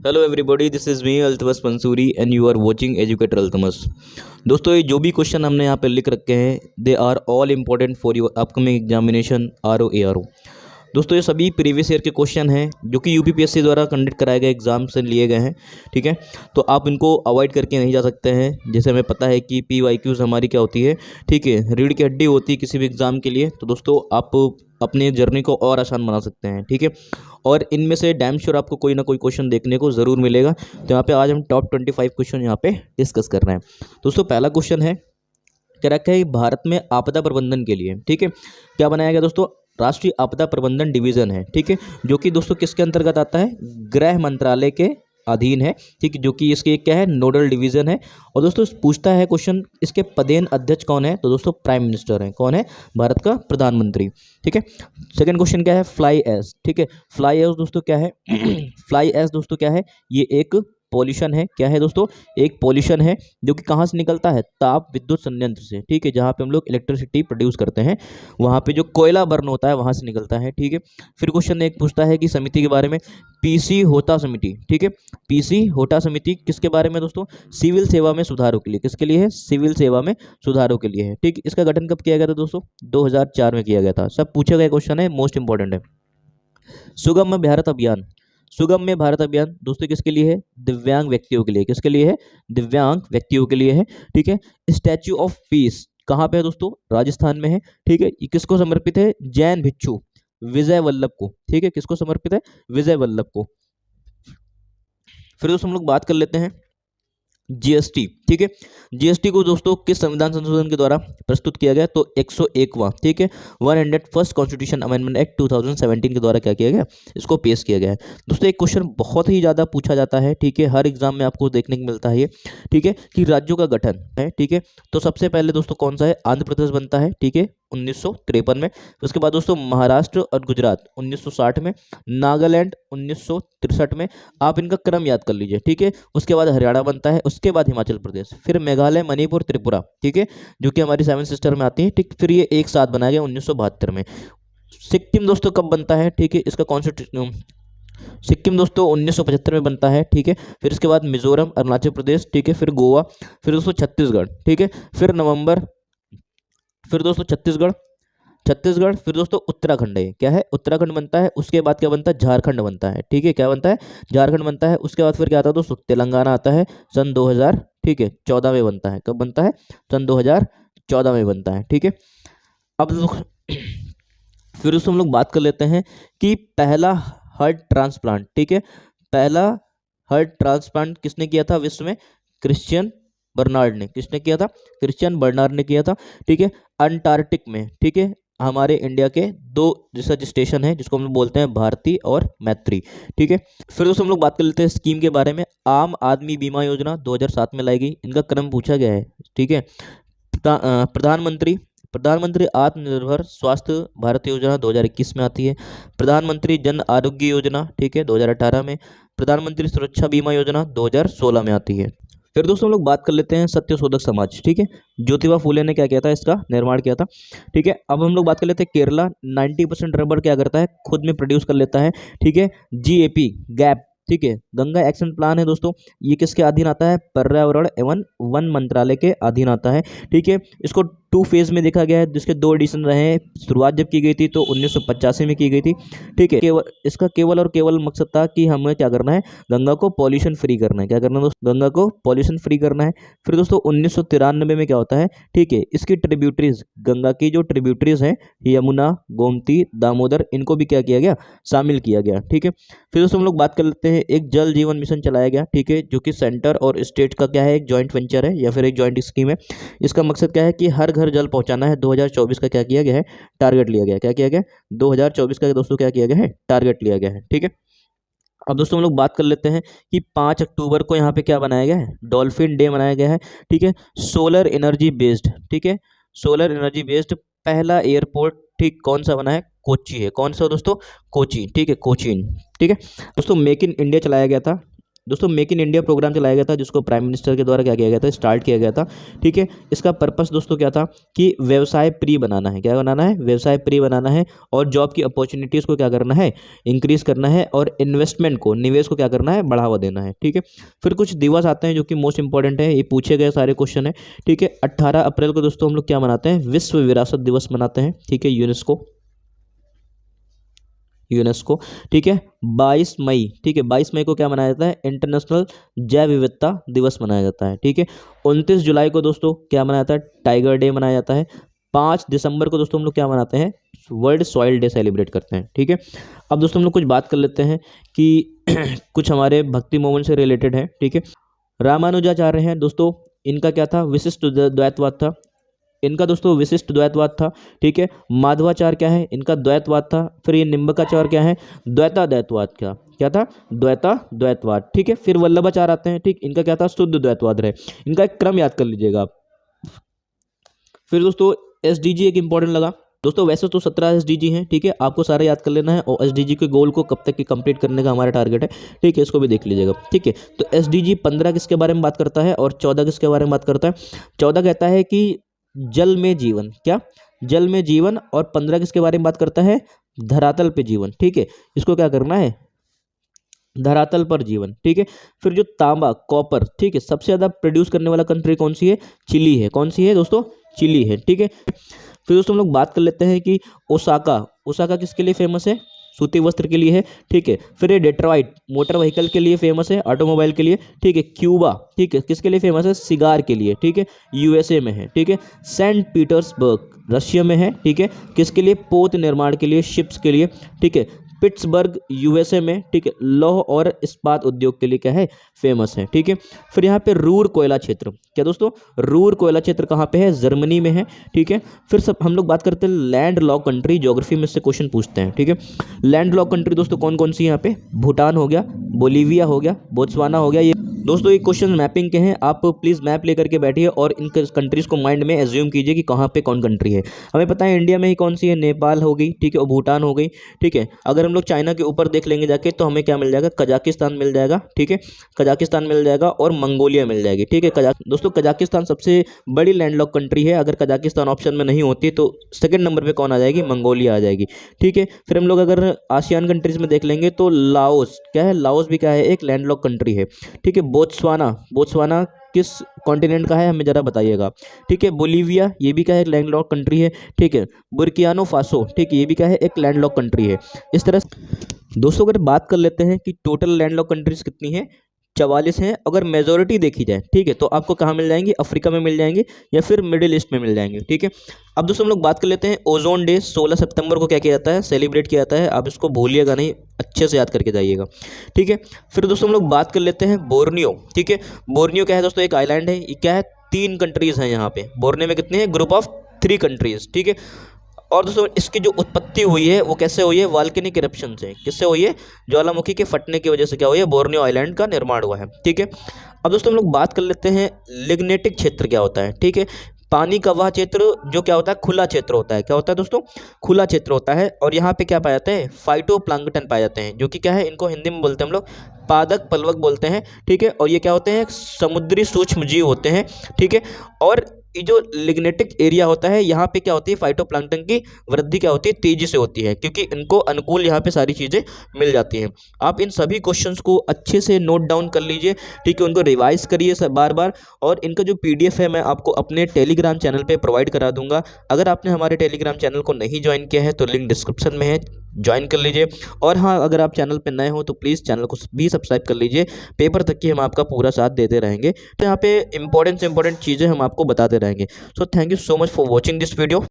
Hello everybody, this is me Altamas Mansuri and you are watching educator Altamas. दोस्तों, ये जो भी क्वेश्चन हमने यहाँ पे लिख रखे हैं they are all important for your upcoming examination RO ARO। दोस्तों, ये सभी प्रीवियस ईयर के क्वेश्चन हैं जो कि UPPSC द्वारा कंडक्ट कराए गए एग्जाम से लिए गए हैं। ठीक है, तो आप इनको अवॉइड करके नहीं जा सकते हैं। जैसे हमें पता है कि PYQs हमारी क्या होती है, ठीक है, रीढ़ की हड्डी होती है किसी भी एग्ज़ाम के लिए। तो दोस्तों, आप अपने जर्नी को और आसान बना सकते हैं। ठीक है, और इनमें से डैम श्योर आपको कोई ना कोई क्वेश्चन देखने को ज़रूर मिलेगा। तो यहाँ पे आज हम टॉप 25 क्वेश्चन यहाँ पे डिस्कस कर रहे हैं। दोस्तों, पहला क्वेश्चन है, क्या रखा है भारत में आपदा प्रबंधन के लिए। ठीक है, क्या बनाया गया दोस्तों, राष्ट्रीय आपदा प्रबंधन डिवीजन है। ठीक है, जो कि दोस्तों किसके अंतर्गत आता है, गृह मंत्रालय के अधीन है। ठीक है, जो कि इसके क्या है, नोडल डिवीजन है। और दोस्तों पूछता है क्वेश्चन, इसके पदेन अध्यक्ष कौन है, तो दोस्तों प्राइम मिनिस्टर है। कौन है, भारत का प्रधानमंत्री। ठीक है, सेकंड क्वेश्चन क्या है, फ्लाई ऐश। ठीक है, फ्लाई ऐश दोस्तों क्या है फ्लाई ऐश दोस्तों क्या है, ये एक पॉल्यूशन है। क्या है दोस्तों, एक पॉल्यूशन है जो कि कहाँ से निकलता है, ताप विद्युत संयंत्र से। ठीक है, जहाँ पे हम लोग इलेक्ट्रिसिटी प्रोड्यूस करते हैं, वहाँ पे जो कोयला बर्न होता है वहाँ से निकलता है। ठीक है, फिर क्वेश्चन एक पूछता है कि समिति के बारे में, पीसी होटा समिति। ठीक है, पीसी होटा समिति किसके बारे में दोस्तों, सिविल सेवा में सुधारों के लिए। किसके लिए है, सिविल सेवा में सुधारों के लिए है। ठीक, इसका गठन कब किया गया था दोस्तों, 2004 में किया गया था। सब पूछे गए क्वेश्चन है, मोस्ट इंपॉर्टेंट है। सुगम्य भारत अभियान, सुगम्य भारत अभियान दोस्तों किसके लिए है, दिव्यांग व्यक्तियों के लिए। किसके लिए है, दिव्यांग व्यक्तियों के लिए है। ठीक है, स्टैच्यू ऑफ पीस कहाँ पे है दोस्तों, राजस्थान में है। ठीक है, ये किसको समर्पित है, जैन भिक्षु विजय वल्लभ को। ठीक है, किसको समर्पित है, विजय वल्लभ को। फिर दोस्तों हम लोग बात कर लेते हैं जीएसटी। ठीक है, जीएसटी को दोस्तों किस संविधान संशोधन के द्वारा प्रस्तुत किया गया, तो 101वां, ठीक है, 101st कॉन्स्टिट्यूशन अमेंडमेंट एक्ट 2017 के द्वारा क्या किया गया, इसको पेश किया गया है। दोस्तों एक क्वेश्चन बहुत ही ज़्यादा पूछा जाता है, ठीक है, हर एग्जाम में आपको देखने को मिलता है ये। ठीक है, कि राज्यों का गठन है। ठीक है, तो सबसे पहले दोस्तों कौन सा है, आंध्र प्रदेश बनता है। ठीक है, 1953 में। उसके बाद दोस्तों महाराष्ट्र और गुजरात 1960 में, नागालैंड 1963 में। आप इनका क्रम याद कर लीजिए। ठीक है, उसके बाद हरियाणा बनता है, उसके बाद हिमाचल प्रदेश, फिर मेघालय, मणिपुर, त्रिपुरा। ठीक है, जो कि हमारी 7 सिस्टर में आती है। ठीक, फिर ये एक साथ बनाया गया 1972 में। सिक्किम दोस्तों कब बनता है, ठीक है, इसका कॉन्स्टिट्यूशन, सिक्किम दोस्तों 1975 में बनता है। ठीक है, फिर इसके बाद मिजोरम, अरुणाचल प्रदेश, ठीक है, फिर गोवा, फिर दोस्तों छत्तीसगढ़। ठीक है, फिर नवंबर, फिर दोस्तों छत्तीसगढ़, छत्तीसगढ़, फिर दोस्तों उत्तराखंड है। क्या है, उत्तराखंड बनता है। उसके बाद क्या बनता है, झारखंड बनता है। ठीक है, क्या बनता है, झारखंड बनता है। उसके बाद फिर क्या आता है दोस्तों, तेलंगाना आता है सन 2000, ठीक है, 14 में बनता है। कब बनता है, सन 2014 में बनता है। ठीक है, अब फिर दोस्तों हम लोग बात कर लेते हैं कि पहला हार्ट ट्रांसप्लांट। ठीक है, पहला हार्ट ट्रांसप्लांट किसने किया था विश्व में, क्रिश्चियन बर्नार्ड ने। किसने किया था, क्रिश्चियन बर्नार्ड ने किया था। ठीक है, अंटार्कटिक में। ठीक है, हमारे इंडिया के 2 रिसर्च स्टेशन है जिसको हम लोग बोलते हैं भारती और मैत्री। ठीक है, फिर दोस्तों हम लोग बात कर लेते हैं स्कीम के बारे में। आम आदमी बीमा योजना 2007 में लाई गई, इनका क्रम पूछा गया है। ठीक है, प्रधानमंत्री, प्रधानमंत्री आत्मनिर्भर स्वास्थ्य भारत योजना 2021 में आती है। प्रधानमंत्री जन आरोग्य योजना, ठीक है, 2018 में। प्रधानमंत्री सुरक्षा बीमा योजना 2016 में आती है। फिर दोस्तों हम लोग बात कर लेते हैं सत्यशोधक समाज। ठीक है, ज्योतिबा फूले ने क्या किया था, इसका निर्माण किया था। ठीक है, अब हम लोग बात कर लेते हैं केरला। 90% रबर क्या करता है, खुद में प्रोड्यूस कर लेता है। ठीक है, GAP गैप, ठीक है, गंगा एक्शन प्लान है दोस्तों, ये किसके अधीन आता है, पर्यावरण एवं वन मंत्रालय के अधीन आता है। ठीक है, इसको 2 फेज में देखा गया है, जिसके 2 एडिशन रहे हैं। शुरुआत जब की गई थी तो 1985 में की गई थी। ठीक है, केवल इसका केवल और केवल मकसद था कि हमें क्या करना है, गंगा को पॉल्यूशन फ्री करना है। क्या करना है दोस्तों, गंगा को पॉल्यूशन फ्री करना है। फिर दोस्तों 1993 में क्या होता है, ठीक है, इसकी ट्रिब्यूटरीज, गंगा की जो ट्रिब्यूटरीज हैं, यमुना, गोमती, दामोदर, इनको भी क्या किया गया, शामिल किया गया। ठीक है, फिर दोस्तों हम लोग बात कर लेते हैं, एक जल जीवन मिशन चलाया गया। ठीक है, जो कि सेंटर और स्टेट का क्या है, एक जॉइंट वेंचर है या फिर एक जॉइंट स्कीम है। इसका मकसद क्या है कि हर घर जल पहुंचाना है। 2024 का क्या किया गया है, टारगेट लिया गया है। क्या किया गया, 2024 का दोस्तों क्या किया गया है, टारगेट लिया गया है। ठीक है, अब दोस्तों हम लोग बात कर लेते हैं कि 5 अक्टूबर को यहाँ पे क्या बनाया गया है, डॉल्फिन डे मनाया गया है। ठीक है, सोलर एनर्जी बेस्ड, ठीक है, सोलर एनर्जी बेस्ड पहला एयरपोर्ट, ठीक, कौन सा बना है, कोची है। कौन सा दोस्तों, कोची। ठीक है, कोचीन। ठीक है दोस्तों, मेक इन इंडिया चलाया गया था दोस्तों मेक इन इंडिया प्रोग्राम चलाया गया था, जिसको प्राइम मिनिस्टर के द्वारा क्या किया गया था, स्टार्ट किया गया था। ठीक है, इसका पर्पस दोस्तों क्या था कि व्यवसाय प्रिय बनाना है। क्या बनाना है? व्यवसाय प्रिय बनाना है, और जॉब की अपॉर्चुनिटीज़ को क्या करना है, इंक्रीज करना है, और इन्वेस्टमेंट को, निवेश को क्या करना है, बढ़ावा देना है। ठीक है, फिर कुछ दिवस आते हैं जो कि मोस्ट इंपॉर्टेंट है, ये पूछे गए सारे क्वेश्चन है। ठीक है, 18 अप्रैल को दोस्तों हम लोग क्या मनाते हैं, विश्व विरासत दिवस मनाते हैं। ठीक है, यूनेस्को। ठीक है, 22 मई, ठीक है, 22 मई को क्या मनाया जाता है, इंटरनेशनल जैव विविधता दिवस मनाया जाता है। ठीक है, 29 जुलाई को दोस्तों क्या मनाया जाता है, टाइगर डे मनाया जाता है। 5 दिसंबर को दोस्तों हम लोग क्या मनाते हैं, वर्ल्ड सॉइल डे सेलिब्रेट करते हैं। ठीक है, अब दोस्तों हम लोग कुछ बात कर लेते हैं कि कुछ हमारे भक्ति मोमेंट से रिलेटेड है। ठीक है, रामानुजाचार्य हैं दोस्तों, इनका क्या था, विशिष्ट द्वैतवाद था। इनका दोस्तों विशिष्ट द्वैतवाद था। ठीक है, माधवाचार्य क्या है, इनका द्वैतवाद था। फिर ये निम्बकाचार्य क्या है, द्वैता द्वैतवाद। क्या था, द्वैता द्वैतवाद। ठीक है, फिर वल्लभाचार्य आते हैं। ठीक, इनका क्या था, शुद्ध द्वैतवाद रहे। इनका एक क्रम याद कर लीजिएगा आप। फिर दोस्तों एसडीजी एक इंपॉर्टेंट लगा दोस्तों, वैसे तो 17 एसडीजी हैं। ठीक है, आपको सारा याद कर लेना है, और एसडीजी के गोल को कब तक की कंप्लीट करने का हमारा टारगेट है। ठीक है, इसको भी देख लीजिएगा। ठीक है, तो एसडीजी 15 किसके बारे में बात करता है, और 14 किसके बारे में बात करता है। 14 कहता है कि जल में जीवन, क्या, जल में जीवन, और 15 किसके बारे में बात करता है, धरातल पे जीवन। ठीक है, इसको क्या करना है, धरातल पर जीवन। ठीक है, फिर जो तांबा, कॉपर, ठीक है, सबसे ज्यादा प्रोड्यूस करने वाला कंट्री कौन सी है, चिली है। कौन सी है दोस्तों, चिली है। ठीक है, फिर दोस्तों हम लोग बात कर लेते हैं कि ओसाका, ओसाका किसके लिए फेमस है, सूती वस्त्र के लिए है। ठीक है, फिर ये डेट्रॉइट मोटर व्हीकल के लिए फेमस है, ऑटोमोबाइल के लिए। ठीक है, क्यूबा, ठीक है, किसके लिए फेमस है, सिगार के लिए। ठीक है, यूएसए में है। ठीक है, सेंट पीटर्सबर्ग रशिया में है। ठीक है, किसके लिए, पोत निर्माण के लिए, शिप्स के लिए। ठीक है, पिट्सबर्ग यूएसए में। ठीक है, लौह और इस्पात उद्योग के लिए क्या है, फेमस है। ठीक है, फिर यहाँ पे रूर कोयला क्षेत्र, क्या दोस्तों, रूर कोयला क्षेत्र कहाँ पे है, जर्मनी में है। ठीक है, फिर सब हम लोग बात करते हैं लैंड लॉक कंट्री, ज्योग्राफी में से क्वेश्चन पूछते हैं। ठीक है, लैंड लॉक कंट्री दोस्तों कौन कौन सी यहाँ पे, भूटान हो गया, बोलीविया हो गया, बोत्सवाना हो गया। ये दोस्तों ये क्वेश्चन मैपिंग के हैं, आप प्लीज़ मैप लेकर के बैठिए और इन कंट्रीज़ को माइंड में एज्यूम कीजिए कि कहाँ पे कौन कंट्री है। हमें पता है इंडिया में ही कौन सी है, नेपाल हो गई। ठीक है, और भूटान हो गई। ठीक है, अगर हम लोग चाइना के ऊपर देख लेंगे जाके तो हमें क्या मिल जाएगा, कजाकिस्तान मिल जाएगा। ठीक है, कजाकिस्तान मिल जाएगा, और मंगोलिया मिल जाएगी। ठीक है, दोस्तों कजाकिस्तान सबसे बड़ी लैंडलॉक कंट्री है। अगर कजाकिस्तान ऑप्शन में नहीं होती तो सेकंड नंबर पे कौन आ जाएगी, मंगोलिया आ जाएगी। ठीक है, फिर हम लोग अगर आसियान कंट्रीज में देख लेंगे तो लाओस, क्या है, लाओस भी क्या है, एक लैंडलॉक कंट्री है। ठीक है, बोत्सवाना, बोत्सवाना किस कॉन्टिनेंट का है, हमें जरा बताइएगा। ठीक है, बोलीविया, ये भी क्या है, लैंडलॉक कंट्री है। ठीक है, बुर्कियानो फासो, ठीक है, ये भी क्या है, एक लैंडलॉक कंट्री है। इस तरह दोस्तों अगर बात कर लेते हैं कि टोटल लैंडलॉक कंट्रीज कितनी है, 44 हैं। अगर मेजोरिटी देखी जाए, ठीक है, तो आपको कहाँ मिल जाएंगी, अफ्रीका में मिल जाएंगे, या फिर मिडिल ईस्ट में मिल जाएंगे। ठीक है, अब दोस्तों हम लोग बात कर लेते हैं ओजोन डे, 16 सितंबर को क्या किया जाता है, सेलिब्रेट किया जाता है। आप इसको भूलिएगा नहीं, अच्छे से याद करके जाइएगा। ठीक है, फिर दोस्तों हम लोग बात कर लेते हैं बोर्नियो। ठीक है, बोर्नियो क्या है दोस्तों, एक आइलैंड है। ये क्या है, 3 कंट्रीज हैं यहाँ पे। बोर्नियो में कितने हैं, ग्रुप ऑफ 3 कंट्रीज। ठीक है, और दोस्तों इसकी जो उत्पत्ति हुई है वो कैसे हुई है, वॉल्केनिक इरप्शन से। किससे हुई है, ज्वालामुखी के फटने की वजह से क्या हुई है, बोर्नियो आइलैंड का निर्माण हुआ है। ठीक है, अब दोस्तों हम लोग बात कर लेते हैं लिग्नेटिक क्षेत्र क्या होता है। ठीक है, पानी का वह क्षेत्र जो क्या होता है, खुला क्षेत्र होता है। क्या होता है दोस्तों, खुला क्षेत्र होता है। और यहाँ पे क्या पाया जाता है, फाइटोप्लैंक्टन पाए जाते हैं, जो कि क्या है, इनको हिंदी में बोलते हैं हम लोग पादप प्लवक बोलते हैं। ठीक है, और ये क्या होते हैं, समुद्री सूक्ष्म जीव होते हैं। ठीक है, और ये जो लिग्नेटिक एरिया होता है, यहाँ पे क्या होती है, फाइटोप्लैंक्टन की वृद्धि क्या होती है, तेजी से होती है, क्योंकि इनको अनुकूल यहाँ पे सारी चीज़ें मिल जाती हैं। आप इन सभी क्वेश्चंस को अच्छे से नोट डाउन कर लीजिए। ठीक है, उनको रिवाइज करिए सब बार बार, और इनका जो PDF है मैं आपको अपने टेलीग्राम चैनल पे प्रोवाइड करा दूंगा। अगर आपने हमारे टेलीग्राम चैनल को नहीं ज्वाइन किया है तो लिंक डिस्क्रिप्शन में है, ज्वाइन कर लीजिए। और हाँ, अगर आप चैनल पर नए हो तो प्लीज़ चैनल को भी सब्सक्राइब कर लीजिए। पेपर तक की हम आपका पूरा साथ देते रहेंगे। तो यहाँ पे इंपॉर्टेंट चीज़ें हम आपको बताते रहेंगे। So thank you so much for watching this video.